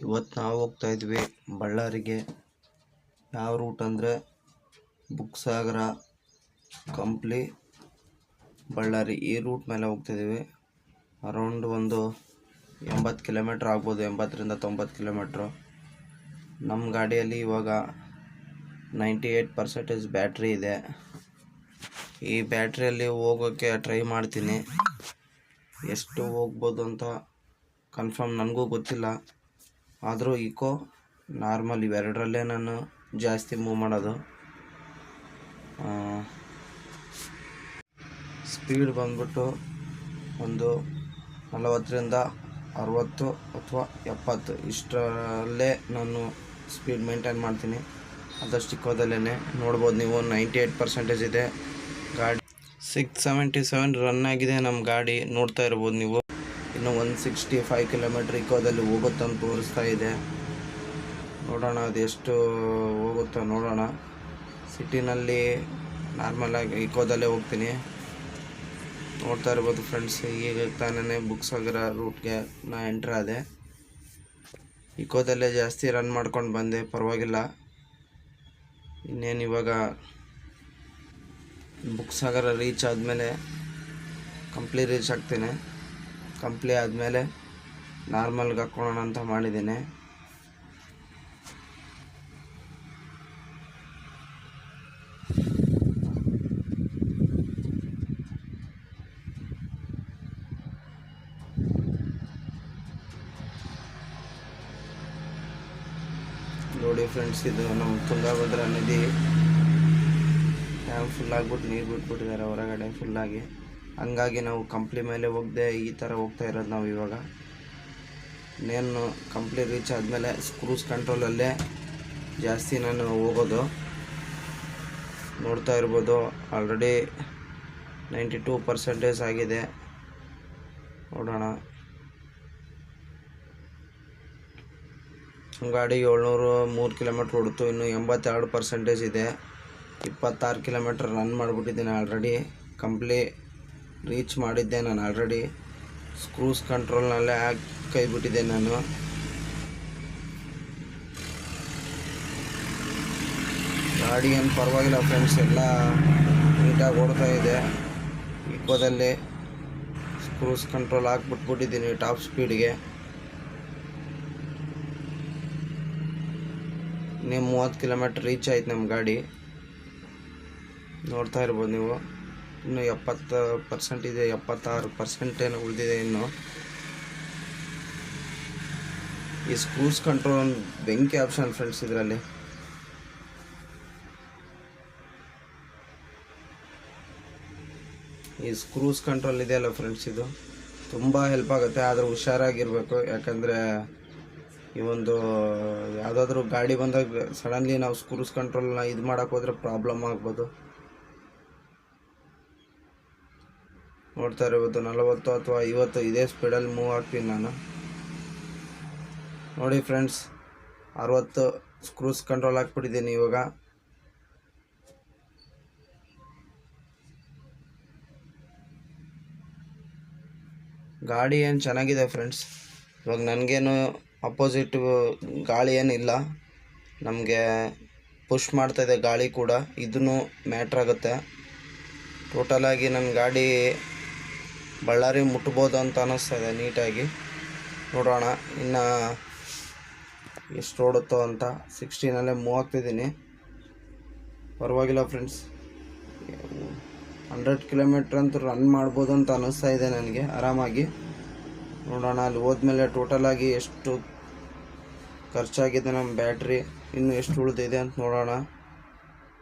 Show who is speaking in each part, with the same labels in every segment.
Speaker 1: ಇವತ್ತು ನಾವು ಹೋಗ್ತಾ ಇದ್ವಿ ಬಳ್ಳಾರಿಗೆ. ಯಾವ ರೂಟ್ ಅಂದರೆ ಬುಕ್ಸಾಗರ, ಕಂಪ್ಲಿ, ಬಳ್ಳಾರಿ ಈ ರೂಟ್ ಮೇಲೆ ಹೋಗ್ತಿದ್ದೀವಿ. ಅರೌಂಡ್ ಒಂದು 80 ಕಿಲೋಮೀಟ್ರ್ ಆಗ್ಬೋದು, 80ರಿಂದ 90 ಕಿಲೋಮೀಟ್ರು. ನಮ್ಮ ಗಾಡಿಯಲ್ಲಿ ಇವಾಗ 98% ಬ್ಯಾಟ್ರಿ ಇದೆ. ಈ ಬ್ಯಾಟ್ರಿಯಲ್ಲಿ ಹೋಗೋಕ್ಕೆ ಟ್ರೈ ಮಾಡ್ತೀನಿ. ಎಷ್ಟು ಹೋಗ್ಬೋದು ಅಂತ ಕನ್ಫರ್ಮ್ ನನಗೂ ಗೊತ್ತಿಲ್ಲ. ಆದರೂ ಇಕೋ, ನಾರ್ಮಲ್ ಇವೆರಡರಲ್ಲೇ ನಾನು ಜಾಸ್ತಿ ಮೂವ್ ಮಾಡೋದು. ಸ್ಪೀಡ್ ಬಂದ್ಬಿಟ್ಟು ಒಂದು 40ರಿಂದ 60 ಅಥವಾ 70 ಇಷ್ಟರಲ್ಲೇ ನಾನು ಸ್ಪೀಡ್ ಮೇಂಟೈನ್ ಮಾಡ್ತೀನಿ. ಆದಷ್ಟು ಇಕೋದಲ್ಲೇ ನೋಡ್ಬೋದು ನೀವು. 98% ಇದೆ ಗಾಡಿ. 677 ರನ್ ಆಗಿದೆ ನಮ್ಮ ಗಾಡಿ, ನೋಡ್ತಾ ಇರ್ಬೋದು ನೀವು. ಇನ್ನು 165 ಕಿಲೋಮೀಟ್ರ್ ಇಕೋದಲ್ಲಿ ಹೋಗುತ್ತಂತ ತೋರಿಸ್ತಾ ಇದೆ. ನೋಡೋಣ ಅದು ಎಷ್ಟು ಹೋಗುತ್ತೋ ನೋಡೋಣ. ಸಿಟಿನಲ್ಲಿ ನಾರ್ಮಲಾಗಿ ಇಕೋದಲ್ಲೇ ಹೋಗ್ತೀನಿ. ನೋಡ್ತಾ ಇರ್ಬೋದು ಫ್ರೆಂಡ್ಸ್, ಈಗ ತಾನೇ ಬುಕ್ಸಾಗರ ರೂಟ್ಗೆ ನಾ ಎಂಟ್ರ್ ಆದೆ. ಇಕೋದಲ್ಲೇ ಜಾಸ್ತಿ ರನ್ ಮಾಡ್ಕೊಂಡು ಬಂದೆ, ಪರವಾಗಿಲ್ಲ. ಇನ್ನೇನು ಇವಾಗ ಬುಕ್ಸಾಗರ ರೀಚ್ ಆದಮೇಲೆ ಕಂಪ್ಲಿ ರೀಚ್ ಆಗ್ತೇನೆ. ಕಂಪ್ಲಿ ಆದಮೇಲೆ ನಾರ್ಮಲ್ಗೆ ಹಾಕ್ಕೊಳ್ಳೋಣ ಅಂತ ಮಾಡಿದ್ದೇನೆ. ನೋಡಿ ಫ್ರೆಂಡ್ಸ್, ಇದು ನಮ್ಮ ತುಂಗಭದ್ರಾ ನದಿ. ಡ್ಯಾಮ್ ಫುಲ್ ಆಗ್ಬಿಟ್ಟು ನೀರು ಬಿಟ್ಬಿಟ್ಟಿದ್ದಾರೆ ಹೊರಗಡೆ ಫುಲ್ಲಾಗಿ. ಹಂಗಾಗಿ ನಾವು ಕಂಪ್ಲಿ ಮೇಲೆ ಹೋಗದೆ ಈ ಥರ ಹೋಗ್ತಾ ಇರೋದು ನಾವು ಇವಾಗ. ಇನ್ನೇನು ಕಂಪ್ಲಿ ರೀಚ್ ಆದಮೇಲೆ ಕ್ರೂಸ್ ಕಂಟ್ರೋಲಲ್ಲೇ ಜಾಸ್ತಿ ನಾನು ಹೋಗೋದು. ನೋಡ್ತಾ ಇರ್ಬೋದು ಆಲ್ರೆಡಿ 92% ಆಗಿದೆ. ನೋಡೋಣ. ಗಾಡಿ 703 ಕಿಲೋಮೀಟ್ರ್ ಹೊಡ್ತು. ಇನ್ನು 82% ಇದೆ. 26 ಕಿಲೋಮೀಟ್ರ್ ರನ್ ಮಾಡಿಬಿಟ್ಟಿದ್ದೀನಿ ಆಲ್ರೆಡಿ. ಕಂಪ್ಲಿ ರೀಚ್ ಮಾಡಿದ್ದೆ ನಾನು ಆಲ್ರೆಡಿ. ಕ್ರೂಸ್ ಕಂಟ್ರೋಲ್ನಲ್ಲೇ ಕೈ ಬಿಟ್ಟಿದ್ದೆ ನಾನು. ಗಾಡಿ ಏನು ಪರವಾಗಿಲ್ಲ ಫ್ರೆಂಡ್ಸ್, ಎಲ್ಲ ನೀಟಾಗಿ ಓಡ್ತಾ ಇದೆ. ಇಕೋದಲ್ಲಿ ಕ್ರೂಸ್ ಕಂಟ್ರೋಲ್ ಹಾಕ್ಬಿಟ್ಬಿಟ್ಟಿದ್ದೀನಿ ಟಾಪ್ ಸ್ಪೀಡ್ಗೆ. ಇನ್ನೇ 30 ಕಿಲೋಮೀಟ್ರ್ ರೀಚ್ ಆಯ್ತು ನಮ್ಮ ಗಾಡಿ. ನೋಡ್ತಾ ಇರ್ಬೋದು ನೀವು. ಇನ್ನು 70% ಇದೆ, 76% ಏನೋ ಉಳಿದಿದೆ ಇನ್ನು. ಈ ಕ್ರೂಸ್ ಕಂಟ್ರೋಲ್ ಬೆಂಕಿ ಆಪ್ಷನ್ ಫ್ರೆಂಡ್ಸ್. ಇದರಲ್ಲಿ ಈ ಕ್ರೂಸ್ ಕಂಟ್ರೋಲ್ ಇದೆಯಲ್ಲ ಫ್ರೆಂಡ್ಸ್, ಇದು ತುಂಬ ಹೆಲ್ಪ್ ಆಗುತ್ತೆ. ಆದರೆ ಹುಷಾರಾಗಿರಬೇಕು. ಯಾಕಂದರೆ ಈ ಒಂದು ಯಾವುದಾದ್ರೂ ಗಾಡಿ ಬಂದಾಗ ಸಡನ್ಲಿ ನಾವು ಕ್ರೂಸ್ ಕಂಟ್ರೋಲ್ನ ಇದು ಮಾಡೋಕ್ಕೆ ಹೋದರೆ ಪ್ರಾಬ್ಲಮ್ ಆಗ್ಬೋದು. ನೋಡ್ತಾ ಇರ್ಬೋದು 40 ಅಥವಾ 50 ಇದೇ ಸ್ಪೀಡಲ್ಲಿ ಮೂವ್ ಆಗ್ತೀನಿ ನಾನು. ನೋಡಿ ಫ್ರೆಂಡ್ಸ್, 60 ಕ್ರೂಸ್ ಕಂಟ್ರೋಲ್ ಹಾಕ್ಬಿಟ್ಟಿದ್ದೀನಿ ಇವಾಗ. ಗಾಡಿ ಏನು ಚೆನ್ನಾಗಿದೆ ಫ್ರೆಂಡ್ಸ್. ಇವಾಗ ನನಗೇನು ಅಪೋಸಿಟ್ ಗಾಳಿ ಏನಿಲ್ಲ, ನಮಗೆ ಪುಷ್ ಮಾಡ್ತಾಯಿದೆ ಗಾಳಿ ಕೂಡ. ಇದೂ ಮ್ಯಾಟ್ರ್ ಆಗುತ್ತೆ. ಟೋಟಲಾಗಿ ನನ್ನ ಗಾಡಿ ಬಳ್ಳಾರಿ ಮುಟ್ಬೋದು ಅಂತ ಅನ್ನಿಸ್ತಾಯಿದೆ ನೀಟಾಗಿ. ನೋಡೋಣ ಇನ್ನು ಎಷ್ಟು ಓಡುತ್ತೋ ಅಂತ. 16ನಲ್ಲೇ ಮೂವ್ ಆಗ್ತಿದ್ದೀನಿ. ಪರವಾಗಿಲ್ಲ ಫ್ರೆಂಡ್ಸ್, 100 ಕಿಲೋಮೀಟ್ರ್ ಅಂತೂ ರನ್ ಮಾಡ್ಬೋದು ಅಂತ ಅನ್ನಿಸ್ತಾ ಇದೆ ನನಗೆ ಆರಾಮಾಗಿ. ನೋಡೋಣ ಅಲ್ಲಿ ಹೋದ್ಮೇಲೆ ಟೋಟಲಾಗಿ ಎಷ್ಟು ಖರ್ಚಾಗಿದೆ ನಮ್ಮ ಬ್ಯಾಟ್ರಿ, ಇನ್ನು ಎಷ್ಟು ಉಳಿದಿದೆ ಅಂತ ನೋಡೋಣ.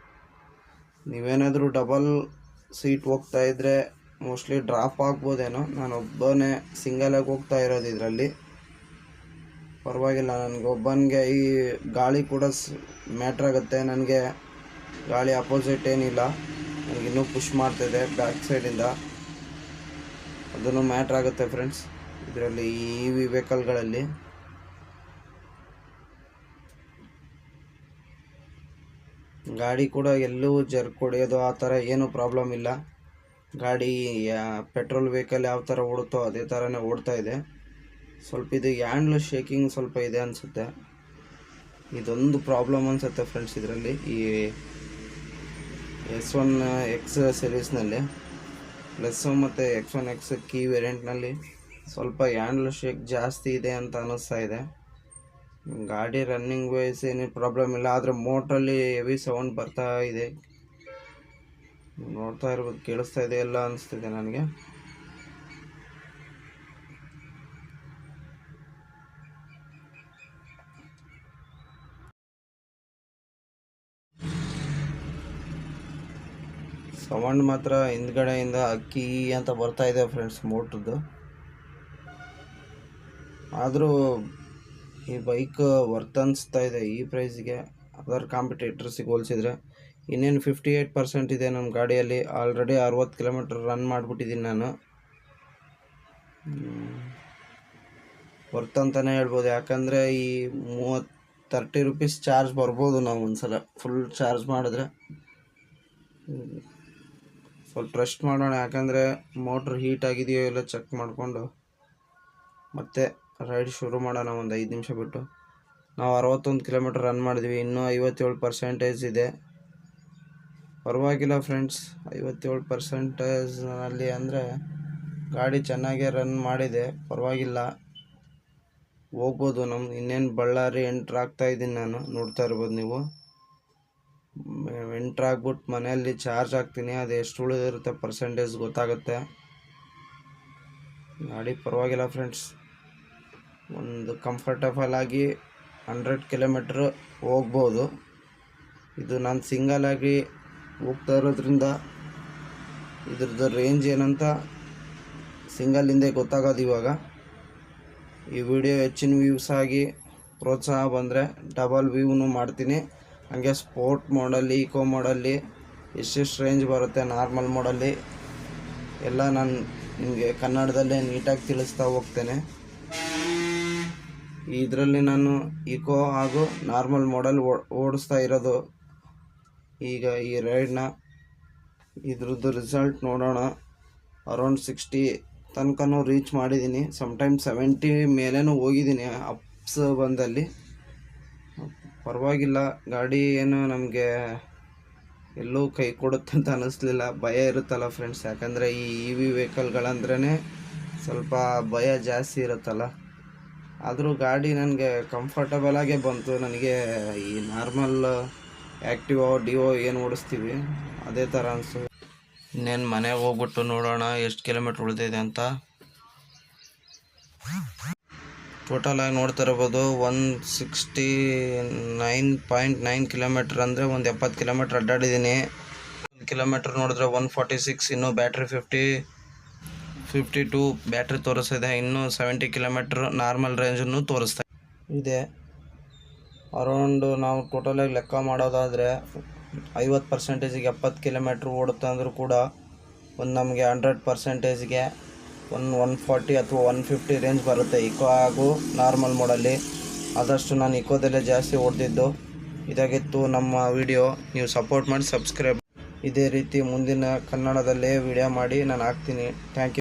Speaker 1: ನೀವೇನಾದರೂ ಡಬಲ್ ಸೀಟ್ ಹೋಗ್ತಾ ಇದ್ದರೆ ಮೋಸ್ಟ್ಲಿ ಡ್ರಾಪ್ ಆಗ್ಬೋದೇನೋ. ನಾನು ಒಬ್ಬನೇ ಸಿಂಗಲಾಗಿ ಹೋಗ್ತಾ ಇರೋದು ಇದರಲ್ಲಿ. ಪರವಾಗಿಲ್ಲ, ನನಗೆ ಒಬ್ಬನಿಗೆ ಈ ಗಾಳಿ ಕೂಡ ಮ್ಯಾಟ್ರ್ ಆಗುತ್ತೆ. ನನಗೆ ಗಾಳಿ ಅಪೋಸಿಟ್ ಏನಿಲ್ಲ, ನನಗಿನ್ನೂ ಪುಷ್ ಮಾಡ್ತಿದೆ ಬ್ಯಾಕ್ ಸೈಡಿಂದ. ಅದನ್ನು ಮ್ಯಾಟ್ರ್ ಆಗುತ್ತೆ ಫ್ರೆಂಡ್ಸ್ ಇದರಲ್ಲಿ, ಈ ವೆಹಿಕಲ್ಗಳಲ್ಲಿ. ಗಾಡಿ ಕೂಡ ಎಲ್ಲೂ ಜರ್ಕ್ ಹೊಡೆಯೋದು ಆ ಥರ ಏನೂ ಪ್ರಾಬ್ಲಮ್ ಇಲ್ಲ. ಗಾಡಿ ಪೆಟ್ರೋಲ್ ವೆಹಿಕಲ್ ಯಾವ ಥರ ಓಡುತ್ತೋ ಅದೇ ಥರನೇ ಓಡ್ತಾ ಇದೆ. ಸ್ವಲ್ಪ ಇದು ಹ್ಯಾಂಡ್ಲು ಶೇಕಿಂಗ್ ಸ್ವಲ್ಪ ಇದೆ ಅನಿಸುತ್ತೆ. ಇದೊಂದು ಪ್ರಾಬ್ಲಮ್ ಅನಿಸುತ್ತೆ ಫ್ರೆಂಡ್ಸ್ ಇದರಲ್ಲಿ, ಈ S1X ಸೀರೀಸ್ನಲ್ಲಿ ಪ್ಲಸ್ಸು ಮತ್ತು X1X ಕೀ ವೇರಿಯಂಟ್ನಲ್ಲಿ ಸ್ವಲ್ಪ ಹ್ಯಾಂಡ್ಲ್ ಶೇಕ್ ಜಾಸ್ತಿ ಇದೆ ಅಂತ ಅನ್ನಿಸ್ತಾ ಇದೆ. ಗಾಡಿ ರನ್ನಿಂಗ್ ವೈಸ್ ಏನು ಪ್ರಾಬ್ಲಮ್ ಇಲ್ಲ, ಆದರೆ ಮೋಟ್ರಲ್ಲಿ ಹೆವಿ ಸೌಂಡ್ ಬರ್ತಾ ಇದೆ. ನೋಡ್ತಾ ಇರ್ಬೋದು, ಕೇಳಿಸ್ತಾ ಇದೆ ಎಲ್ಲ ಅನಿಸ್ತಿದೆ ನನಗೆ. ಸೌಂಡ್ ಮಾತ್ರ ಹಿಂದ್ಗಡೆಯಿಂದ ಅಕ್ಕಿ ಅಂತ ಬರ್ತಾ ಇದೆ ಫ್ರೆಂಡ್ಸ್ ಮೋಟ್ರದ್ದು. ಆದರೂ ಈ ಬೈಕ್ ವರ್ತ್ ಅನಿಸ್ತಾ ಇದೆ ಈ ಪ್ರೈಸ್ಗೆ, ಅದರ್ ಕಾಂಪಿಟೇಟರ್ಸಿಗೆ ಹೋಲಿಸಿದ್ರೆ. ಇನ್ನೇನು 58% ಇದೆ ನಮ್ಮ ಗಾಡಿಯಲ್ಲಿ. ಆಲ್ರೆಡಿ 60 ಕಿಲೋಮೀಟ್ರ್ ರನ್ ಮಾಡಿಬಿಟ್ಟಿದ್ದೀನಿ ನಾನು. ವರ್ತ್ ಅಂತಲೇ ಹೇಳ್ಬೋದು, ಯಾಕಂದರೆ ಈ 30 ರೂಪೀಸ್ ಚಾರ್ಜ್ ಬರ್ಬೋದು ನಾವು ಒಂದ್ಸಲ ಫುಲ್ ಚಾರ್ಜ್ ಮಾಡಿದ್ರೆ. ಸ್ವಲ್ಪ ರೆಸ್ಟ್ ಮಾಡೋಣ, ಯಾಕಂದರೆ ಮೋಟ್ರ್ ಹೀಟ್ ಆಗಿದೆಯೋ ಎಲ್ಲ ಚೆಕ್ ಮಾಡಿಕೊಂಡು ಮತ್ತೆ ರೈಡ್ ಶುರು ಮಾಡೋಣ ಒಂದು 5 ನಿಮಿಷ ಬಿಟ್ಟು. ನಾವು 61 ಕಿಲೋಮೀಟ್ರ್ ರನ್ ಮಾಡಿದ್ವಿ, ಇನ್ನೂ 57% ಇದೆ. ಪರವಾಗಿಲ್ಲ ಫ್ರೆಂಡ್ಸ್, 57%ನಲ್ಲಿ ಅಂದರೆ ಗಾಡಿ ಚೆನ್ನಾಗೇ ರನ್ ಮಾಡಿದೆ, ಪರವಾಗಿಲ್ಲ, ಹೋಗ್ಬೋದು. ಇನ್ನೇನು ಬಳ್ಳಾರಿ ಎಂಟ್ರ್ ಆಗ್ತಾಯಿದ್ದೀನಿ ನಾನು, ನೋಡ್ತಾ ಇರ್ಬೋದು ನೀವು. ಎಂಟ್ರ್ ಆಗ್ಬಿಟ್ಟು ಮನೆಯಲ್ಲಿ ಚಾರ್ಜ್ ಹಾಕ್ತೀನಿ, ಅದು ಎಷ್ಟು ಉಳಿದಿರುತ್ತೆ ಪರ್ಸೆಂಟೇಜ್ ಗೊತ್ತಾಗುತ್ತೆ. ಗಾಡಿ ಪರವಾಗಿಲ್ಲ ಫ್ರೆಂಡ್ಸ್, ಒಂದು ಕಂಫರ್ಟಬಲ್ ಆಗಿ 100 ಕಿಲೋಮೀಟ್ರ್ ಹೋಗ್ಬೋದು. ಇದು ನಾನು ಸಿಂಗಲ್ ಆಗಿ ಹೋಗ್ತಾ ಇರೋದ್ರಿಂದ ಇದ್ರದ್ದು ರೇಂಜ್ ಏನಂತ ಸಿಂಗಲ್ಲಿಂದೇ ಗೊತ್ತಾಗೋದು ಇವಾಗ. ಈ ವಿಡಿಯೋ ಹೆಚ್ಚಿನ ವ್ಯೂಸ್ ಆಗಿ ಪ್ರೋತ್ಸಾಹ ಬಂದರೆ ಡಬಲ್ ವ್ಯೂನು ಮಾಡ್ತೀನಿ. ಹಾಗೆ ಸ್ಪೋರ್ಟ್ ಮೋಡಲ್ಲಿ, ಈಕೋ ಮೋಡಲ್ಲಿ ಎಷ್ಟೆಷ್ಟು ರೇಂಜ್ ಬರುತ್ತೆ, ನಾರ್ಮಲ್ ಮೋಡಲ್ಲಿ ಎಲ್ಲ ನಾನು ನಿಮಗೆ ಕನ್ನಡದಲ್ಲೇ ನೀಟಾಗಿ ತಿಳಿಸ್ತಾ ಹೋಗ್ತೇನೆ. ಇದರಲ್ಲಿ ನಾನು ಈಕೋ ಹಾಗೂ ನಾರ್ಮಲ್ ಮೋಡಲ್ ಓಡಿಸ್ತಾ ಇರೋದು ಈಗ ಈ ರೈಡ್ನ. ಇದ್ರದ್ದು ರಿಸಲ್ಟ್ ನೋಡೋಣ. ಅರೌಂಡ್ 60 ತನಕನೂ ರೀಚ್ ಮಾಡಿದ್ದೀನಿ, ಸಮ್ಟೈಮ್ 70 ಮೇಲೇನೂ ಹೋಗಿದ್ದೀನಿ ಅಪ್ಸ್ ಬಂದಲ್ಲಿ. ಪರವಾಗಿಲ್ಲ, ಗಾಡಿ ಏನು ನಮಗೆ ಎಲ್ಲೂ ಕೈ ಕೊಡುತ್ತೆ ಅಂತ ಅನ್ನಿಸ್ಲಿಲ್ಲ. ಭಯ ಇರುತ್ತಲ್ಲ ಫ್ರೆಂಡ್ಸ್, ಯಾಕಂದರೆ ಈ EV ವೆಹಿಕಲ್ಗಳಂದ್ರೇ ಸ್ವಲ್ಪ ಭಯ ಜಾಸ್ತಿ ಇರುತ್ತಲ್ಲ. ಆದರೂ ಗಾಡಿ ನನಗೆ ಕಂಫರ್ಟಬಲಾಗೇ ಬಂತು. ನನಗೆ ಈ ನಾರ್ಮಲ್ ಆ್ಯಕ್ಟಿವಾ ಡಿವೋ ಏನು ಓಡಿಸ್ತೀವಿ ಅದೇ ಥರ ಅನಿಸ್ತು. ಇನ್ನೇನು ಮನೆಗೆ ಹೋಗ್ಬಿಟ್ಟು ನೋಡೋಣ ಎಷ್ಟು ಕಿಲೋಮೀಟ್ರ್ ಉಳಿದಿದೆ ಅಂತ. ಟೋಟಲಾಗಿ ನೋಡ್ತಾ ಇರ್ಬೋದು 169.9 ಕಿಲೋಮೀಟ್ರ್, ಅಂದರೆ ಒಂದು 70 ಕಿಲೋಮೀಟ್ರ್ ಅಡ್ಡಾಡಿದ್ದೀನಿ. 1 ಕಿಲೋಮೀಟ್ರ್ ನೋಡಿದ್ರೆ 146, ಇನ್ನೂ ಬ್ಯಾಟ್ರಿ 52 ಬ್ಯಾಟ್ರಿ ತೋರಿಸ್ತಿದೆ. ಇನ್ನೂ 70 ಕಿಲೋಮೀಟ್ರ್ ನಾರ್ಮಲ್ ರೇಂಜನ್ನು ತೋರಿಸ್ತಾ ಇದೆ. ಅರೌಂಡು ನಾವು ಟೋಟಲಾಗಿ ಲೆಕ್ಕ ಮಾಡೋದಾದರೆ 50%ಗೆ 70 ಕಿಲೋಮೀಟ್ರ್ ಓಡುತ್ತೆ ಅಂದರೂ ಕೂಡ ಒಂದು ನಮಗೆ 100%ಗೆ 140 ಅಥವಾ 150 ರೇಂಜ್ ಬರುತ್ತೆ ಇಕೋ ಹಾಗೂ ನಾರ್ಮಲ್ ಮೋಡಲ್ಲಿ. ಆದಷ್ಟು ನಾನು ಇಕೋದಲ್ಲೇ ಜಾಸ್ತಿ ಓಡ್ತಿದ್ದು. ಇದಾಗಿತ್ತು ನಮ್ಮ ವಿಡಿಯೋ. ನೀವು ಸಪೋರ್ಟ್ ಮಾಡಿ, ಸಬ್ಸ್ಕ್ರೈಬ್. ಇದೇ ರೀತಿ ಮುಂದಿನ ಕನ್ನಡದಲ್ಲೇ ವಿಡಿಯೋ ಮಾಡಿ ನಾನು ಹಾಕ್ತೀನಿ. Thank you.